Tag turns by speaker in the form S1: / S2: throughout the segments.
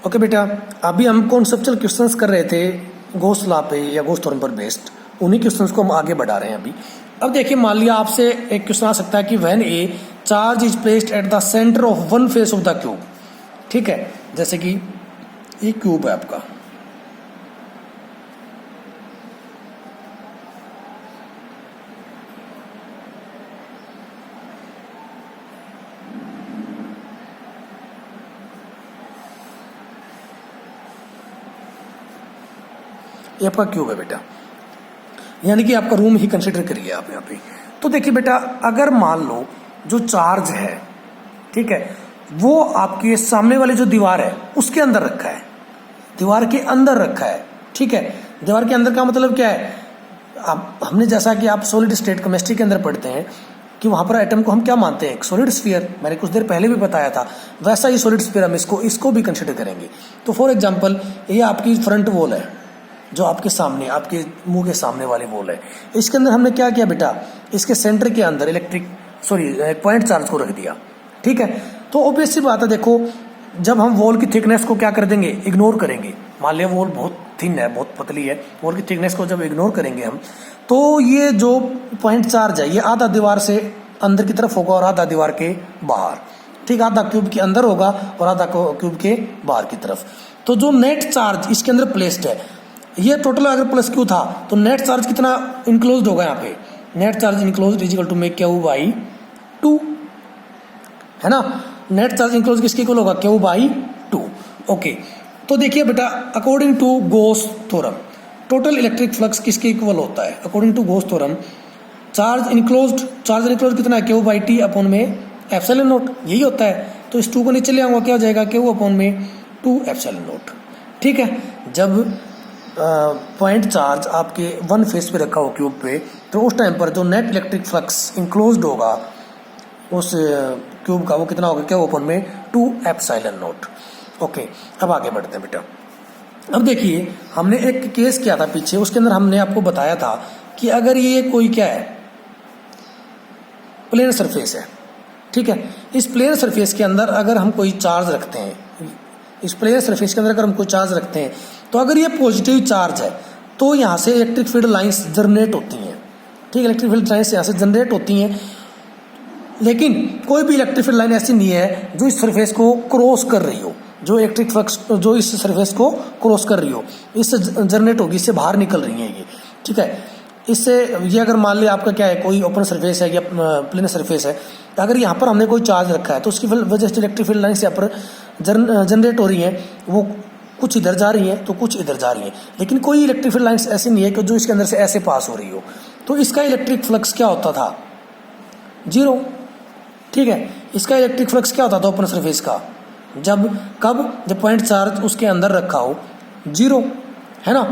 S1: Okay बेटा, अभी हम कॉन्सेप्चुअल क्वेश्चंस कर रहे थे गॉस लॉ पे या गॉस थ्योरम पर बेस्ड, उन्हीं क्वेश्चंस को हम आगे बढ़ा रहे हैं अभी। अब देखिए, मान लिया आपसे एक क्वेश्चन आ सकता है कि when A charge is placed at the centre of one face of the cube, ठीक है, जैसे कि ये क्यूब है आपका, ये आपका क्यूब है बेटा, यानी कि आपका रूम ही कंसिडर करिए आप यहाँ पे। तो देखिए बेटा, अगर मान लो जो चार्ज है, ठीक है, वो आपके सामने वाली जो दीवार है उसके अंदर रखा है, दीवार के अंदर रखा है, ठीक है। दीवार के अंदर का मतलब क्या है, अब हमने जैसा कि आप सॉलिड स्टेट केमिस्ट्री के अंदर पढ़ते हैं कि वहां पर एटम को हम क्या मानते हैं, एक सॉलिड स्फीयर, मैंने कुछ देर पहले भी बताया था, वैसा ही सॉलिड स्फीयर हम इसको भी कंसिडर करेंगे। तो फॉर एग्जाम्पल, ये आपकी फ्रंट वॉल है जो आपके सामने, आपके मुंह के सामने वाली वॉल है, इसके अंदर हमने क्या किया बेटा, इसके सेंटर के अंदर पॉइंट चार्ज को रख दिया, ठीक है। तो ऑब्वियस सी बात है, देखो जब हम वॉल की थिकनेस को क्या कर देंगे, इग्नोर करेंगे, मान लिया वॉल बहुत थिन है, बहुत पतली है, वॉल की थिकनेस को जब इग्नोर करेंगे हम, तो ये जो पॉइंट चार्ज है ये आधा दीवार से अंदर की तरफ होगा और आधा दीवार के बाहर, ठीक, आधा क्यूब के अंदर होगा और आधा क्यूब के बाहर की तरफ। तो जो नेट चार्ज इसके अंदर प्लेस्ड है, ये टोटल अगर प्लस क्यू था तो नेट चार्ज कितना इनक्लोज्ड होगा, यहाँ पे net charge enclosed is equal to में क्यू बाई 2, है ना। नेट चार्ज इनक्लोज किसके इक्वल होगा, क्यू बाई 2। ओके, तो देखिए बेटा, according to Gauss theorem total electric flux किसके इक्वल होता है, according to Gauss theorem charge enclose कितना है, क्यू बाई टी अपॉन में एप्सिलॉन नॉट, यही होता है। तो इस 2 को नीचे ले आऊंगा, क्या हो जाएगा, क्यू अपॉन में 2 एप्सिलॉन नॉट, ठीक है। जब पॉइंट चार्ज आपके वन फेस पे रखा हो क्यूब पे, तो उस टाइम पर जो नेट इलेक्ट्रिक फ्लक्स इंक्लोज्ड होगा उस क्यूब का, वो कितना होगा, क्या ओपन में 2 एप्सिलॉन नॉट। ओके, अब आगे बढ़ते हैं बेटा। अब देखिए, हमने एक केस किया था पीछे, उसके अंदर हमने आपको बताया था कि अगर ये कोई क्या है, प्लेन सरफेस है, ठीक है, इस प्लेन सरफेस के अंदर अगर हम कोई चार्ज रखते हैं, इस प्लेन सरफेस के अंदर अगर हम कोई चार्ज रखते हैं, तो अगर ये पॉजिटिव चार्ज है तो यहाँ से इलेक्ट्रिक फील्ड लाइंस जनरेट होती हैं, ठीक है, इलेक्ट्रिक फील्ड लाइंस यहाँ से जनरेट होती हैं। लेकिन कोई भी इलेक्ट्रिक फील्ड लाइन ऐसी नहीं है जो इस सरफेस को क्रॉस कर रही हो, जो इलेक्ट्रिक फ्लक्स जो इस सरफेस को क्रॉस कर रही हो, इससे जनरेट होगी, इससे बाहर निकल रही है ये, ठीक है। इससे ये अगर मान लिया आपका क्या है, कोई ओपन सरफेस है या प्लेन सरफेस है, अगर यहाँ पर हमने कोई चार्ज रखा है तो उसकी वजह से इलेक्ट्रिक फील्ड लाइन्स यहाँ पर जनरेट हो रही हैं, वो कुछ इधर जा रही है तो कुछ इधर जा रही है। लेकिन कोई इलेक्ट्रिक फील्ड लाइन्स ऐसी नहीं है कि जो इसके अंदर से ऐसे पास हो रही हो, तो इसका इलेक्ट्रिक फ्लक्स क्या होता था, 0, ठीक है। इसका इलेक्ट्रिक फ्लक्स क्या होता था ओपन सरफेस का, जब पॉइंट चार्ज उसके अंदर रखा हो, 0, है ना।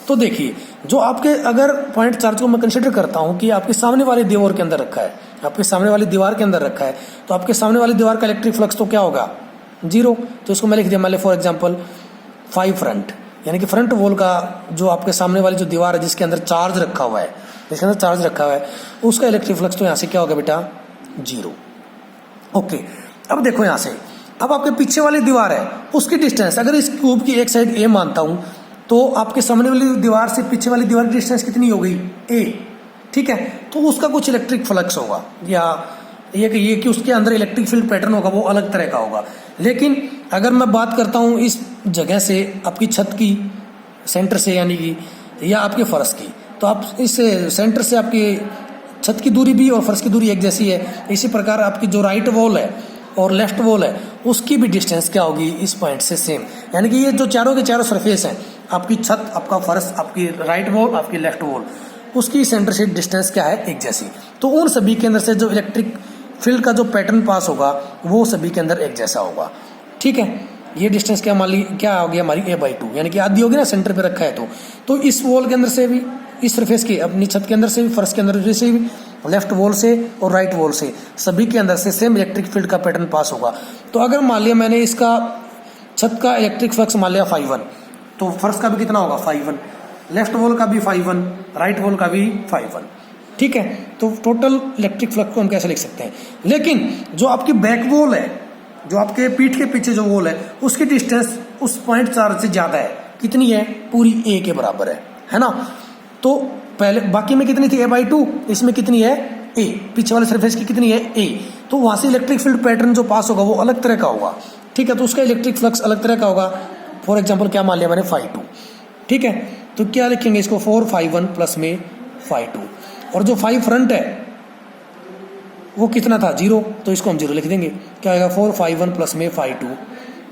S1: तो देखिए, जो आपके अगर पॉइंट चार्ज को मैं कंसिडर करता हूँ कि आपके सामने वाली दीवार के अंदर रखा है, आपके सामने वाली दीवार के अंदर रखा है, तो आपके सामने वाली दीवार का इलेक्ट्रिक फ्लक्स तो क्या होगा, 0। तो इसको मैं लिख दिया, मान लिया फॉर एग्जाम्पल 5 फ्रंट, यानी कि फ्रंट वॉल का जो आपके सामने वाली जो दीवार है जिसके अंदर चार्ज रखा हुआ है, उसका इलेक्ट्रिक फ्लक्स तो यहाँ से क्या होगा बेटा, 0। ओके, अब देखो यहाँ से, अब आपके पीछे वाली दीवार है उसकी डिस्टेंस, अगर इस क्यूब की एक साइड ए मानता हूँ तो आपके सामने वाली दीवार से पीछे वाली दीवार की डिस्टेंस कितनी हो गई, ए, ठीक है। तो उसका कुछ इलेक्ट्रिक फ्लक्स होगा, या ये कि उसके अंदर इलेक्ट्रिक फील्ड पैटर्न होगा, वो अलग तरह का होगा। लेकिन अगर मैं बात करता हूँ इस जगह से आपकी छत की सेंटर से, यानी कि या आपके फर्श की, तो आप इस सेंटर से आपकी छत की दूरी भी और फर्श की दूरी एक जैसी है। इसी प्रकार आपकी जो राइट वॉल है और लेफ्ट वॉल है उसकी भी डिस्टेंस क्या होगी, इस पॉइंट से सेम, यानी कि ये जो चारों के चारों सरफेस हैं, आपकी छत, आपका फर्श, आपकी राइट वॉल, आपकी लेफ्ट वॉल, उसकी सेंटर से डिस्टेंस क्या है, एक जैसी। तो उन सभी के अंदर से जो इलेक्ट्रिक फील्ड का जो पैटर्न पास होगा वो सभी के अंदर एक जैसा होगा, ठीक है। ये डिस्टेंस क्या मान ली, क्या होगी हमारी a/2, यानी कि आधी होगी ना, सेंटर पे रखा है तो इस वॉल के अंदर से भी, इस सरफेस के अपनी छत के अंदर से भी, फर्श के अंदर से भी, लेफ्ट वॉल से और राइट वॉल से, सभी के अंदर से सेम इलेक्ट्रिक फील्ड का पैटर्न पास होगा। तो अगर मान लिया मैंने इसका छत का इलेक्ट्रिक फ्लक्स मान लिया 5 तो फर्श का भी कितना होगा, 5, लेफ्ट वॉल का भी 5, राइट वॉल का भी 5, ठीक है। तो टोटल इलेक्ट्रिक फ्लक्स को हम कैसे लिख सकते हैं। लेकिन जो आपकी बैक वॉल है, जो आपके पीठ के पीछे जो वॉल है, उसकी डिस्टेंस उस पॉइंट चार्ज से ज़्यादा है, कितनी है, पूरी ए के बराबर है ना। तो पहले बाकी में कितनी थी, a/2, इसमें कितनी है, ए, पीछे वाले सरफेस की कितनी है, ए। तो वहाँ से इलेक्ट्रिक फील्ड पैटर्न जो पास होगा वो अलग तरह का होगा, ठीक है। तो उसका इलेक्ट्रिक फ्लक्स अलग तरह का होगा। फॉर एग्जाम्पल क्या मान लिया मैंने, φ2, ठीक है। तो क्या लिखेंगे इसको, 4φ1 प्लस में φ2, और जो φ फ्रंट है वो कितना था, 0, तो इसको हम 0 लिख देंगे। क्या आएगा, 4φ1 प्लस में φ2,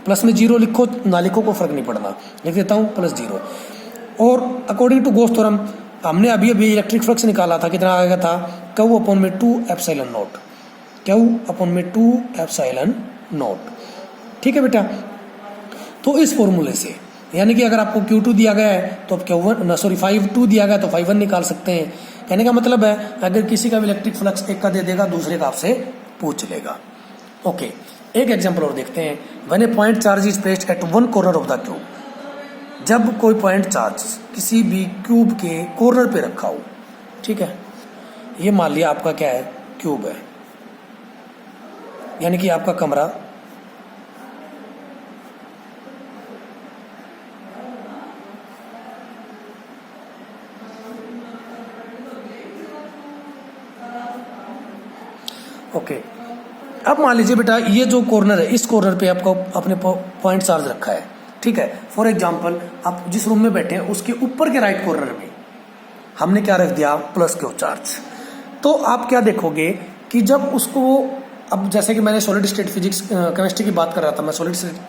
S1: प्लस में 0 लिखो ना लिखो कोई फर्क नहीं पड़ना, लिख देता हूँ प्लस 0। और अकॉर्डिंग टू गॉस थ्योरम हमने अभी इलेक्ट्रिक फ्लक्स निकाला था, कितना आएगा था, Q/2ε0, Q/2ε0, ठीक है बेटा। तो इस फॉर्मूले से, यानी कि अगर आपको Q2 दिया गया है तो अब φ2 दिया गया तो φ1 निकाल सकते हैं। कहने का मतलब है अगर किसी का भी इलेक्ट्रिक फ्लक्स एक का दे देगा, दूसरे का आपसे पूछ लेगा। ओके, एक एग्जांपल और देखते हैं। When A point charge is placed at one corner of the cube, जब कोई पॉइंट चार्ज किसी भी क्यूब के कॉर्नर पे रखा हो, ठीक है। ये मान लिया आपका क्या है, क्यूब है, यानी कि आपका कमरा ओके। अब मान लीजिए बेटा ये जो कॉर्नर है, इस कॉर्नर पे आपको अपने पॉइंट चार्ज रखा है, ठीक है। फॉर एग्जांपल आप जिस रूम में बैठे हैं उसके ऊपर के राइट कॉर्नर में हमने क्या रख दिया, प्लस क्यू चार्ज। तो आप क्या देखोगे कि जब उसको, अब जैसे कि मैंने सॉलिड स्टेट फिजिक्स केमिस्ट्री की बात कर रहा था मैं,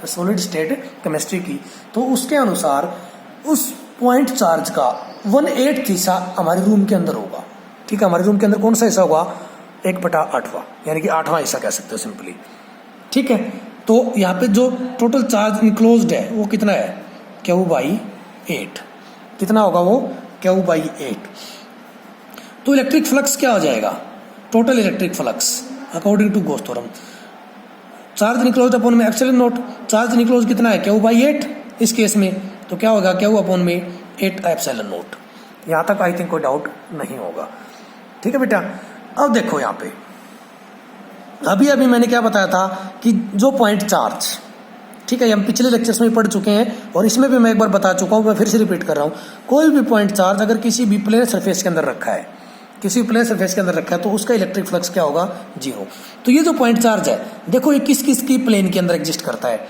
S1: सॉलिड स्टेट केमिस्ट्री की, तो उसके अनुसार उस पॉइंट चार्ज का 1/8 हिस्सा हमारे रूम के अंदर होगा, ठीक है। हमारे रूम के अंदर कौन सा हिस्सा होगा, 1/8, यानी कि 8वां हिस्सा कह सकते हो सिंपली, ठीक है। तो यहाँ पे जो टोटल चार्ज इनक्लोज्ड है वो कितना है, Q/8, कितना होगा वो, Q/8। तो इलेक्ट्रिक फ्लक्स क्या हो जाएगा, total electric flux according to Gauss theorem, charge enclosed upon में ε0, चार्ज इनक्लोज कितना है, Q/8 इस केस में, तो क्या होगा, Q/8 ε0। यहाँ तक आई थिंक कोई डाउट नहीं होगा, ठीक है बेटा। अब देखो यहाँ पे अभी मैंने क्या बताया था कि जो पॉइंट चार्ज, ठीक है, हम पिछले लेक्चर्स में पढ़ चुके हैं और इसमें भी मैं एक बार बता चुका हूँ, मैं फिर से रिपीट कर रहा हूँ। कोई भी पॉइंट चार्ज अगर किसी भी प्लेन सरफेस के अंदर रखा है, किसी प्लेन सरफेस के अंदर रखा है, तो उसका इलेक्ट्रिक फ्लक्स क्या होगा, 0। तो ये जो पॉइंट चार्ज है देखो, ये किस किस की प्लेन के अंदर एग्जिस्ट करता है,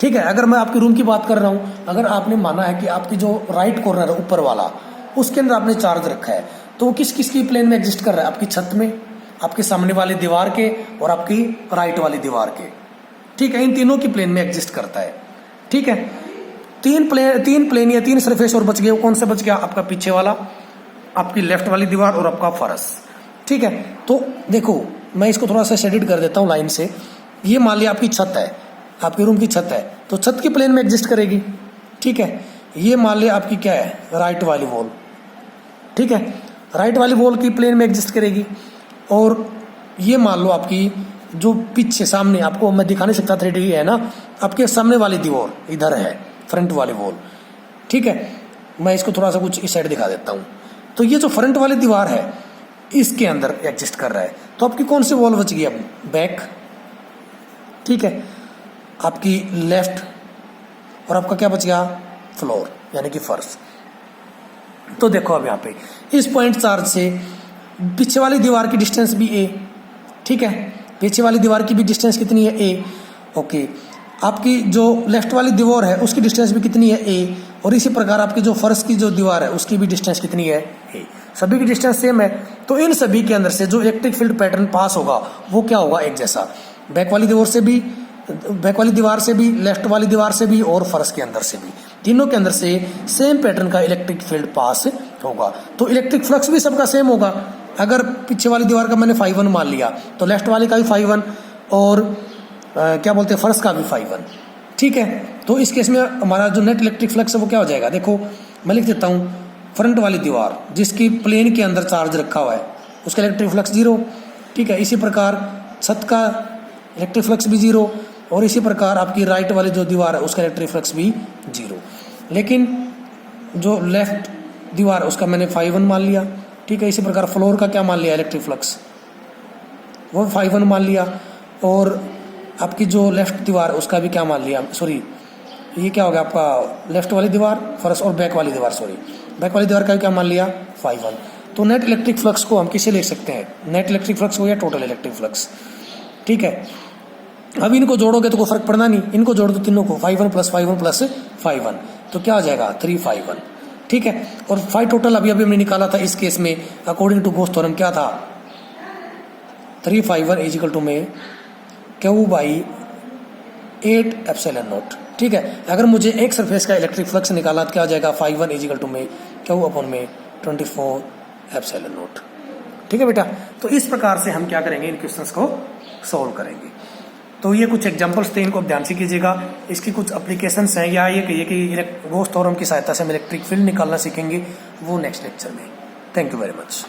S1: ठीक है। अगर मैं आपके रूम की बात कर रहा हूँ, अगर आपने माना है कि आपकी जो राइट कॉर्नर है ऊपर वाला, उसके अंदर आपने चार्ज रखा है, तो वो किस किस की प्लेन में एग्जिस्ट कर रहा है, आपकी छत में, आपके सामने वाली दीवार के और आपकी राइट वाली दीवार के, ठीक है। इन तीनों की प्लेन में एग्जिस्ट करता है, ठीक है। तीन प्लेन या 3 सरफेस और बच गए, कौन सा बच गया, आपका पीछे वाला, आपकी लेफ्ट वाली दीवार और आपका फर्श, ठीक है। तो देखो मैं इसको थोड़ा सा शेडिड कर देता हूँ लाइन से। ये मान लिया आपकी छत है, आपके रूम की छत है, तो छत की प्लेन में एग्जिस्ट करेगी, ठीक है। ये मान लिया आपकी क्या है, राइट वाली वॉल, ठीक है, राइट वाली वॉल की प्लेन में एग्जिस्ट करेगी। और ये मान लो आपकी जो पीछे सामने, आपको मैं दिखा नहीं सकता 3D है ना, आपके सामने वाली दीवार इधर है, फ्रंट वाली वॉल, ठीक है। मैं इसको थोड़ा सा कुछ इस साइड दिखा देता हूँ। तो ये जो फ्रंट वाली दीवार है इसके अंदर एग्जिस्ट कर रहा है, तो आपकी कौन सी वॉल बच गई, अब बैक, ठीक है, आपकी लेफ्ट, और आपका क्या बच गया, फ्लोर, यानी कि फर्श। तो देखो अब यहाँ पे इस पॉइंट चार्ज से पीछे वाली दीवार की डिस्टेंस भी a, ठीक है, पीछे वाली दीवार की भी डिस्टेंस कितनी है, a, ओके। आपकी जो लेफ्ट वाली दीवार है उसकी डिस्टेंस भी कितनी है, a, और इसी प्रकार आपकी जो फर्श की जो दीवार है उसकी भी डिस्टेंस कितनी है, a, सभी की डिस्टेंस सेम है। तो इन सभी के अंदर से जो इलेक्ट्रिक फील्ड पैटर्न पास होगा वो क्या होगा, एक जैसा, बैक वाली दीवार से भी, लेफ्ट वाली दीवार से भी, और फर्श के अंदर से भी, तीनों के अंदर से सेम पैटर्न का इलेक्ट्रिक फील्ड पास होगा। तो इलेक्ट्रिक फ्लक्स भी सबका सेम होगा। अगर पीछे वाली दीवार का मैंने φ1 मान लिया, तो लेफ्ट वाली का भी φ1, और क्या बोलते हैं, फर्श का भी φ1, ठीक है। तो इस केस में हमारा जो नेट इलेक्ट्रिक फ्लक्स है वो क्या हो जाएगा, देखो मैं लिख देता हूँ, फ्रंट वाली दीवार जिसकी प्लेन के अंदर चार्ज रखा हुआ है उसका इलेक्ट्रिक फ्लक्स 0, ठीक है। इसी प्रकार छत का इलेक्ट्रिक फ्लक्स भी 0, और इसी प्रकार आपकी राइट वाली जो दीवार है उसका इलेक्ट्रिक फ्लक्स भी 0। लेकिन जो लेफ्ट दीवार है उसका मैंने φ1 मान लिया, ठीक है। इसी प्रकार फ्लोर का क्या मान लिया, इलेक्ट्रिक फ्लक्स, वो φ1 मान लिया, और आपकी जो लेफ्ट दीवार है उसका भी क्या मान लिया, सॉरी, ये क्या हो गया आपका लेफ्ट वाली दीवार फर्स्ट और बैक वाली दीवार, सॉरी बैक वाली दीवार का क्या मान लिया φ1। तो नेट इलेक्ट्रिक फ्लक्स को हम किसे लिख सकते हैं, नेट इलेक्ट्रिक फ्लक्स हो या टोटल इलेक्ट्रिक फ्लक्स, ठीक है। अब इनको जोड़ोगे तो कोई फर्क पड़ना नहीं, इनको जोड़ दो तीनों को, φ1 + φ1 + φ1 तो क्या हो जाएगा 3φ1, ठीक है। और फाई टोटल अभी हमने निकाला था इस केस में अकॉर्डिंग टू गॉस थ्योरम क्या था 3φ1 = में Q/8ε0, ठीक है। अगर मुझे एक सरफेस का इलेक्ट्रिक फ्लक्स निकाला तो क्या हो जाएगा φ1 = में Q/24ε0, ठीक है बेटा। तो इस प्रकार से हम क्या करेंगे, इन क्वेश्चंस को सॉल्व करेंगे। तो ये कुछ एग्जांपल्स थे, इनको ध्यान से कीजिएगा। इसकी कुछ एप्लीकेशंस हैं, या ये कहिए कि गॉस थ्योरम की सहायता से हम इलेक्ट्रिक फील्ड निकालना सीखेंगे, वो नेक्स्ट लेक्चर में। Thank you very much.